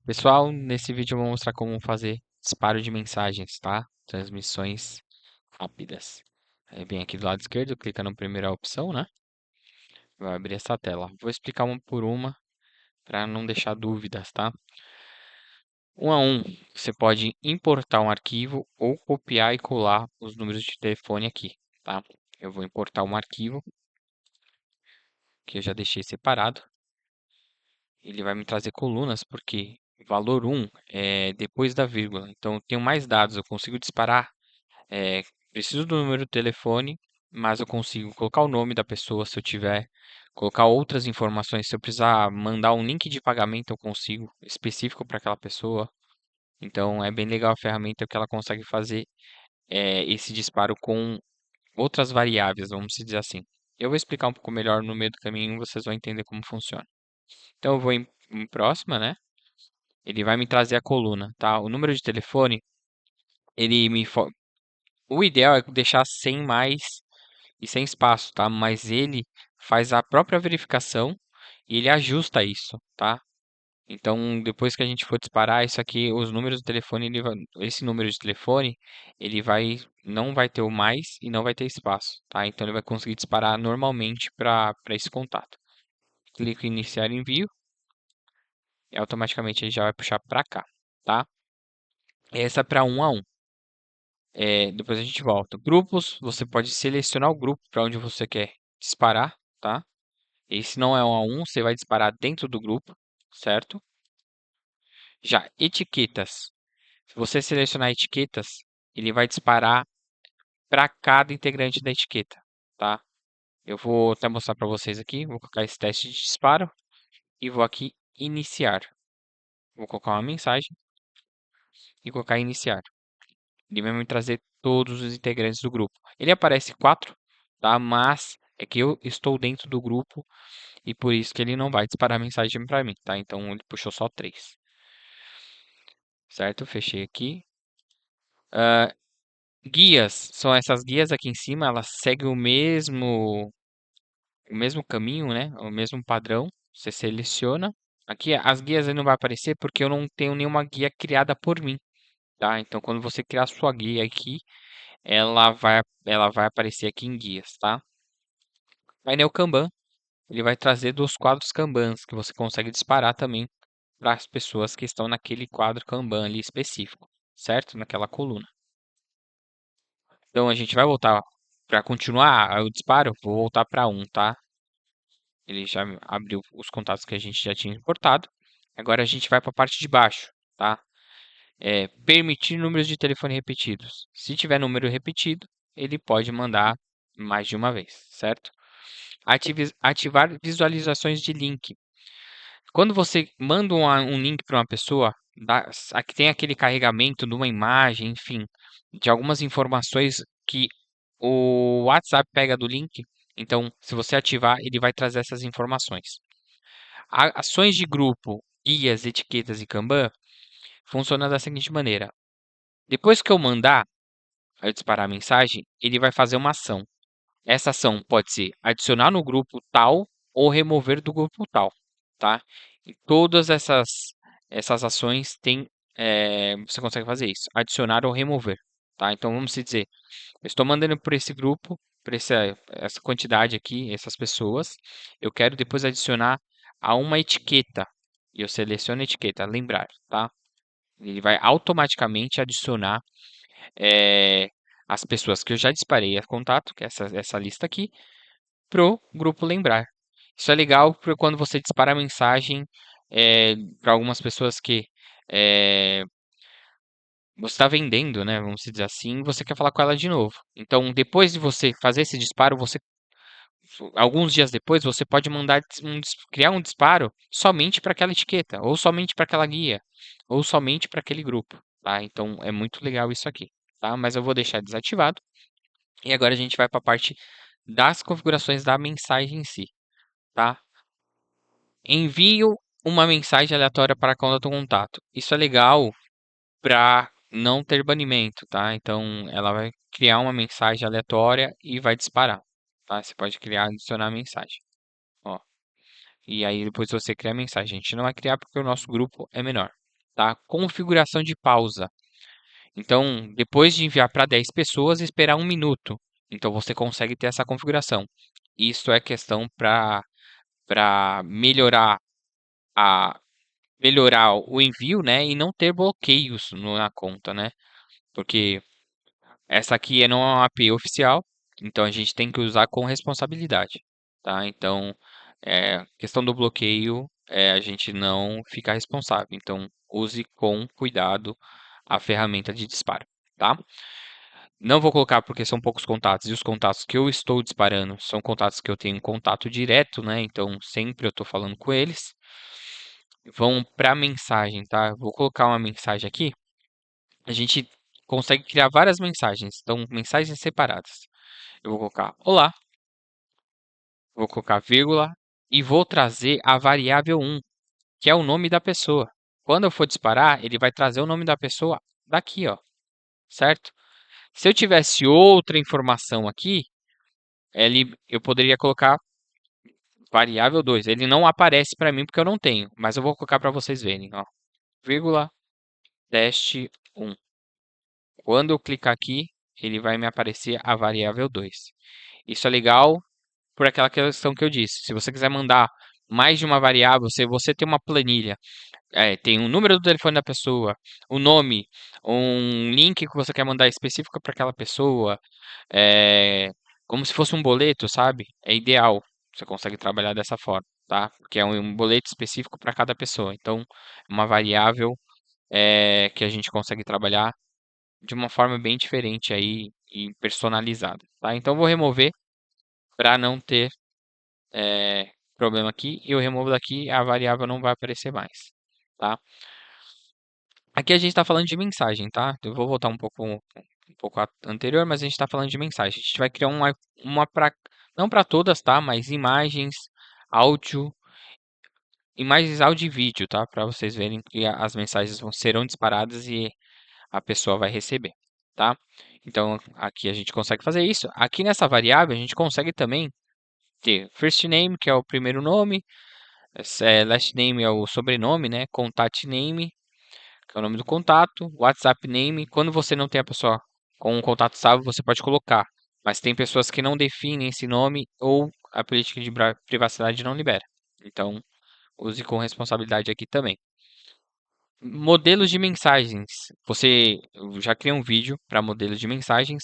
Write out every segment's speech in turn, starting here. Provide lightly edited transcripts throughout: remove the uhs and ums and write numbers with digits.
Pessoal, nesse vídeo eu vou mostrar como fazer disparo de mensagens, tá? Transmissões rápidas. Aí vem aqui do lado esquerdo, clica na primeira opção, né? Vai abrir essa tela. Vou explicar uma por uma para não deixar dúvidas, tá? Um a um, você pode importar um arquivo ou copiar e colar os números de telefone aqui, tá? Eu vou importar um arquivo que eu já deixei separado. Ele vai me trazer colunas porque valor um é depois da vírgula. Então eu tenho mais dados, eu consigo disparar. É, preciso do número do telefone, mas eu consigo colocar o nome da pessoa se eu tiver, colocar outras informações. Se eu precisar mandar um link de pagamento, eu consigo, específico para aquela pessoa. Então é bem legal a ferramenta que ela consegue fazer esse disparo com outras variáveis, vamos dizer assim. Eu vou explicar um pouco melhor no meio do caminho, vocês vão entender como funciona. Então eu vou em próxima, né? Ele vai me trazer a coluna, tá? O número de telefone, ele me, o ideal é deixar sem mais e sem espaço, tá? Mas ele faz a própria verificação e ele ajusta isso, tá? Então, depois que a gente for disparar isso aqui, os números do telefone, esse número de telefone, ele vai, não vai ter o mais e não vai ter espaço, tá? Então, ele vai conseguir disparar normalmente para esse contato. Clico em iniciar envio e automaticamente ele já vai puxar para cá, tá? Essa é para um a um. Depois a gente volta. Grupos, você pode selecionar o grupo para onde você quer disparar, tá? Esse não é um a um, você vai disparar dentro do grupo, certo? Já etiquetas. Se você selecionar etiquetas, ele vai disparar para cada integrante da etiqueta, tá? Eu vou até mostrar para vocês aqui. Vou colocar esse teste de disparo e vou aqui iniciar. Vou colocar uma mensagem e colocar iniciar. Ele vai me trazer todos os integrantes do grupo. Ele aparece 4, tá? Mas é que eu estou dentro do grupo e por isso que ele não vai disparar mensagem para mim, tá? Então ele puxou só 3, certo? Fechei aqui. Guias, são essas guias aqui em cima, elas seguem o mesmo caminho, né? O mesmo padrão. Você seleciona. Aqui as guias aí não vai aparecer porque eu não tenho nenhuma guia criada por mim, tá? Então quando você criar a sua guia aqui, ela vai aparecer aqui em guias, tá? Painel Kanban, ele vai trazer dos quadros Kanbans que você consegue disparar também para as pessoas que estão naquele quadro Kanban ali específico, certo? Naquela coluna. Então a gente vai voltar para continuar o disparo, vou voltar para um, tá? Ele já abriu os contatos que a gente já tinha importado. Agora a gente vai para a parte de baixo, tá? Permitir números de telefone repetidos. Se tiver número repetido, ele pode mandar mais de uma vez, certo? Ativar visualizações de link. Quando você manda um link para uma pessoa, aqui tem aquele carregamento de uma imagem, enfim, de algumas informações que o WhatsApp pega do link. Então, se você ativar, ele vai trazer essas informações. Ações de grupo, guias, etiquetas e Kanban funcionam da seguinte maneira: depois que eu disparar a mensagem, ele vai fazer uma ação. Essa ação pode ser adicionar no grupo tal ou remover do grupo tal, tá? E todas essas ações você consegue fazer isso, adicionar ou remover, tá? Então vamos dizer, eu estou mandando por esse grupo, por essa quantidade aqui, essas pessoas, eu quero depois adicionar a uma etiqueta. E eu seleciono a etiqueta, lembrar, tá? Ele vai automaticamente adicionar eh, as pessoas que eu já disparei a contato, que é essa lista aqui, pro grupo lembrar. Isso é legal para quando você dispara a mensagem para algumas pessoas que eh, você está vendendo, né? Vamos dizer assim, e você quer falar com ela de novo. Então, depois de você fazer esse disparo, alguns dias depois, você pode criar um disparo somente para aquela etiqueta, ou somente para aquela guia, ou somente para aquele grupo, tá? Então, é muito legal isso aqui, tá? Mas eu vou deixar desativado. E agora a gente vai para a parte das configurações da mensagem em si, tá? Envio uma mensagem aleatória para a conta do contato. Isso é legal para não ter banimento, tá? Então, ela vai criar uma mensagem aleatória e vai disparar, tá? Você pode criar, adicionar a mensagem, ó. E aí depois você cria a mensagem. A gente não vai criar porque o nosso grupo é menor. tá? Configuração de pausa. Então, depois de enviar para 10 pessoas, esperar 1 minuto. Então, você consegue ter essa configuração. Isso é questão para a melhorar o envio, né, e não ter bloqueios na conta, né? Porque essa aqui não é uma API oficial, então a gente tem que usar com responsabilidade, tá? Então, questão do bloqueio, a gente não fica responsável. Então, use com cuidado a ferramenta de disparo, tá? Não vou colocar porque são poucos contatos, e os contatos que eu estou disparando são contatos que eu tenho contato direto, né? Então, sempre eu estou falando com eles. Vão para mensagem, tá? Vou colocar uma mensagem aqui. A gente consegue criar várias mensagens, então mensagens separadas. Eu vou colocar olá, vou colocar vírgula e vou trazer a variável 1, que é o nome da pessoa. Quando eu for disparar, ele vai trazer o nome da pessoa daqui, ó, certo? Se eu tivesse outra informação aqui, eu poderia colocar variável 2. Ele não aparece para mim porque eu não tenho, mas eu vou colocar para vocês verem, ó. Vírgula, teste 1. Quando eu clicar aqui, ele vai me aparecer a variável 2. Isso é legal por aquela questão que eu disse. Se você quiser mandar mais de uma variável, se você tem uma planilha, tem o número do telefone da pessoa, o nome, um link que você quer mandar específico para aquela pessoa, é, como se fosse um boleto, sabe? É ideal. Você consegue trabalhar dessa forma, tá? Porque é um boleto específico para cada pessoa. Então, é uma variável que a gente consegue trabalhar de uma forma bem diferente aí e personalizada, tá? Então, eu vou remover para não ter problema aqui. E eu removo daqui, a variável não vai aparecer mais, tá? Aqui a gente está falando de mensagem, tá? Eu vou voltar um pouco anterior, mas a gente está falando de mensagem. A gente vai criar uma para, não para todas, tá? Mas áudio, áudio e vídeo, tá? Para vocês verem que as mensagens serão disparadas e a pessoa vai receber, tá? Então aqui a gente consegue fazer isso. Aqui nessa variável a gente consegue também ter first name, que é o primeiro nome, last name é o sobrenome, né? Contact name, que é o nome do contato, WhatsApp name. Quando você não tem a pessoa com um contato salvo, você pode colocar. Mas tem pessoas que não definem esse nome ou a política de privacidade não libera. Então, use com responsabilidade aqui também. Modelos de mensagens. Você eu já criei um vídeo para modelos de mensagens.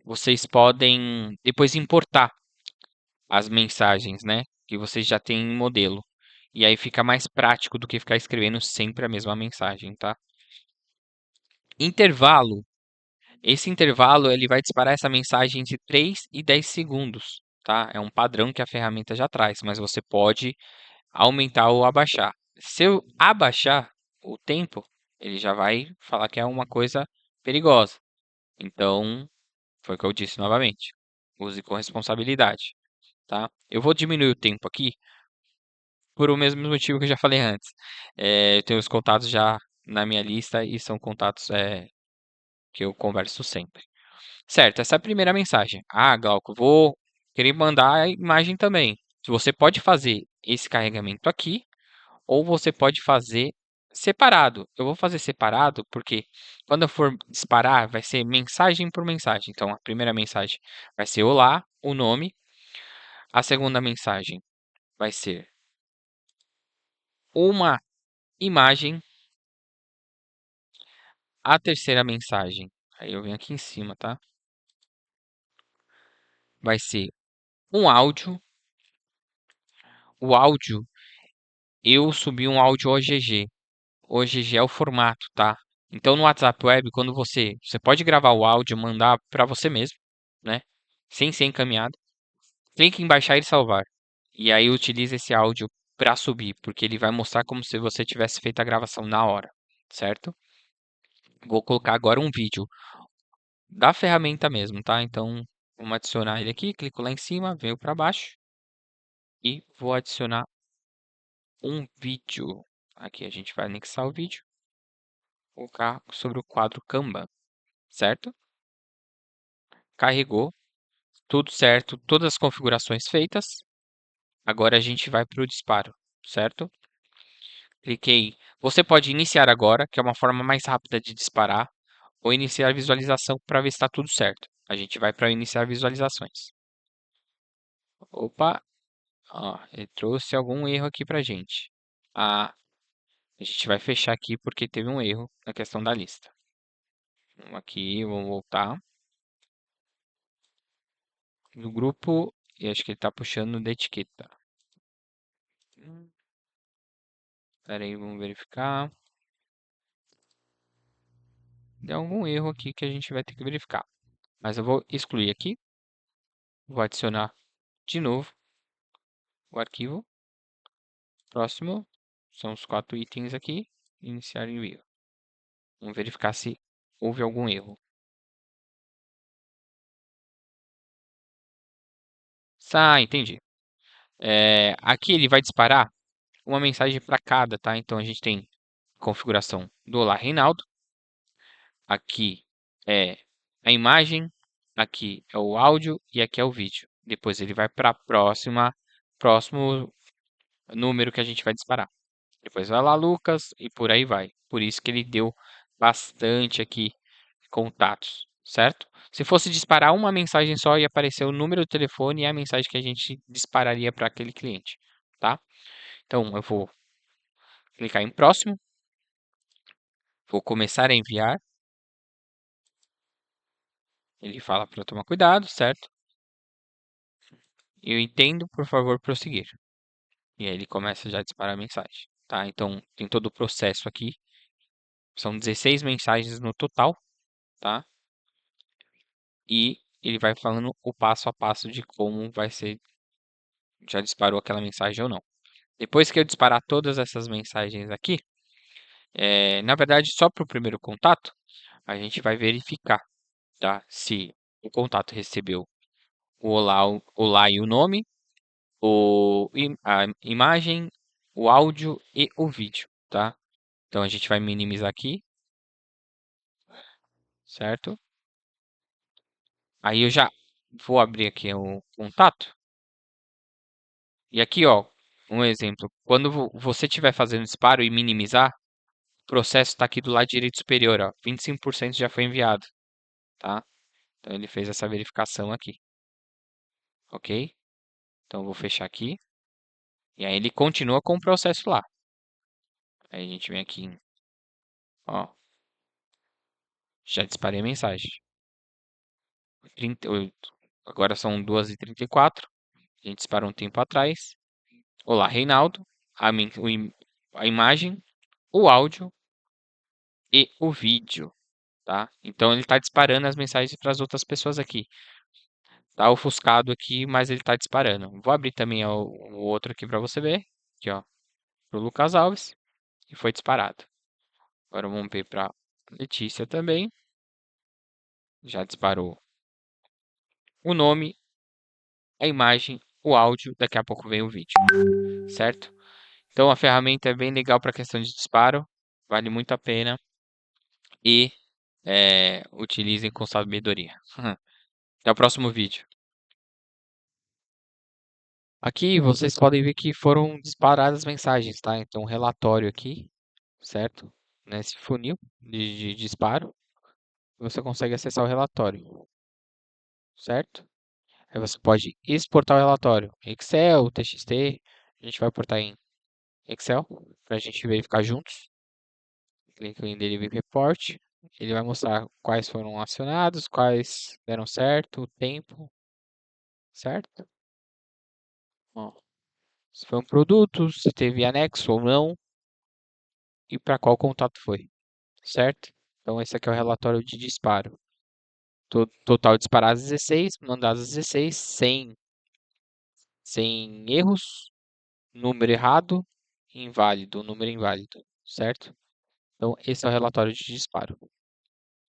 Vocês podem depois importar as mensagens, né? Que vocês já têm em modelo. E aí fica mais prático do que ficar escrevendo sempre a mesma mensagem, tá? Intervalo. Esse intervalo ele vai disparar essa mensagem entre 3 e 10 segundos, tá? É um padrão que a ferramenta já traz, mas você pode aumentar ou abaixar. Se eu abaixar o tempo, ele já vai falar que é uma coisa perigosa. Então, foi o que eu disse novamente. Use com responsabilidade, tá? Eu vou diminuir o tempo aqui por o mesmo motivo que eu já falei antes. Eu tenho os contatos já na minha lista e são contatos que eu converso sempre. Certo, essa é a primeira mensagem. Ah, Glauco, vou querer mandar a imagem também. Você pode fazer esse carregamento aqui, ou você pode fazer separado. Eu vou fazer separado porque quando eu for disparar, vai ser mensagem por mensagem. Então, a primeira mensagem vai ser olá, o nome. A segunda mensagem vai ser uma imagem. A terceira mensagem, aí eu venho aqui em cima, tá? Vai ser um áudio. O áudio, eu subi um áudio OGG. OGG é o formato, tá? Então no WhatsApp Web, quando você pode gravar o áudio e mandar para você mesmo, né? Sem ser encaminhado. Clique em baixar e salvar. E aí utilize esse áudio para subir, porque ele vai mostrar como se você tivesse feito a gravação na hora, certo? Vou colocar agora um vídeo da ferramenta mesmo, tá? Então vamos adicionar ele aqui, clico lá em cima, venho para baixo e vou adicionar um vídeo. Aqui a gente vai anexar o vídeo, colocar sobre o quadro Kanban, certo? Carregou, tudo certo, todas as configurações feitas. Agora a gente vai para o disparo, certo? Cliquei. Você pode iniciar agora, que é uma forma mais rápida de disparar, ou iniciar visualização para ver se está tudo certo. A gente vai para iniciar visualizações. Opa, ó, ele trouxe algum erro aqui pra gente. Ah, a gente vai fechar aqui porque teve um erro na questão da lista. Vamos aqui, vamos voltar no grupo e acho que ele está puxando da etiqueta. Espera aí, vamos verificar. Deu algum erro aqui que a gente vai ter que verificar. Mas eu vou excluir aqui. Vou adicionar de novo o arquivo. Próximo. São os 4 itens aqui. Iniciar envio. Vamos verificar se houve algum erro. Entendi. Aqui ele vai disparar uma mensagem para cada, tá? Então a gente tem configuração do Olá Reinaldo. Aqui é a imagem, aqui é o áudio e aqui é o vídeo. Depois ele vai para próximo número que a gente vai disparar. Depois vai lá Lucas e por aí vai. Por isso que ele deu bastante aqui contatos, certo? Se fosse disparar uma mensagem só, ia aparecer o número do telefone e a mensagem que a gente dispararia para aquele cliente, tá? Então eu vou clicar em próximo, vou começar a enviar. Ele fala para eu tomar cuidado, certo? Eu entendo, por favor, prosseguir. E aí ele começa já a disparar a mensagem, tá? Então tem todo o processo aqui. São 16 mensagens no total, tá? E ele vai falando o passo a passo de como vai ser, já disparou aquela mensagem ou não. Depois que eu disparar todas essas mensagens aqui, na verdade, só para o primeiro contato, a gente vai verificar, tá? Se o contato recebeu o olá, olá e o nome, a imagem, o áudio e o vídeo, tá? Então a gente vai minimizar aqui, certo? Aí eu já vou abrir aqui o contato. E aqui, ó, um exemplo. Quando você estiver fazendo disparo e minimizar, o processo está aqui do lado direito superior, ó. 25% já foi enviado, tá? Então ele fez essa verificação aqui, ok? Então eu vou fechar aqui. E aí ele continua com o processo lá. Aí a gente vem aqui, ó, já disparei a mensagem. 38. Agora são 2h34. A gente disparou um tempo atrás. Olá, Reinaldo. A imagem, o áudio e o vídeo, tá? Então ele está disparando as mensagens para as outras pessoas aqui. Tá ofuscado aqui, mas ele está disparando. Vou abrir também o outro aqui para você ver. Aqui, ó, pro Lucas Alves. E foi disparado. Agora vamos ver para Letícia também. Já disparou o nome, a imagem, o áudio. Daqui a pouco vem o vídeo, certo? Então a ferramenta é bem legal para questão de disparo. Vale muito a pena. E utilizem com sabedoria. Até o próximo vídeo. Aqui vocês podem ver que foram disparadas mensagens, tá? Então, um relatório aqui, certo? Nesse funil de disparo, você consegue acessar o relatório, certo? Aí você pode exportar o relatório. Excel, TXT, a gente vai portar em Excel para a gente verificar juntos. Clica em Delivery Report. Ele vai mostrar quais foram acionados, quais deram certo, o tempo, certo? Ó, se foi um produto, se teve anexo ou não e para qual contato foi, certo? Então esse aqui é o relatório de disparo. Total disparados 16, mandados 16, sem erros, número errado, inválido, número inválido, certo? Então esse é o relatório de disparo.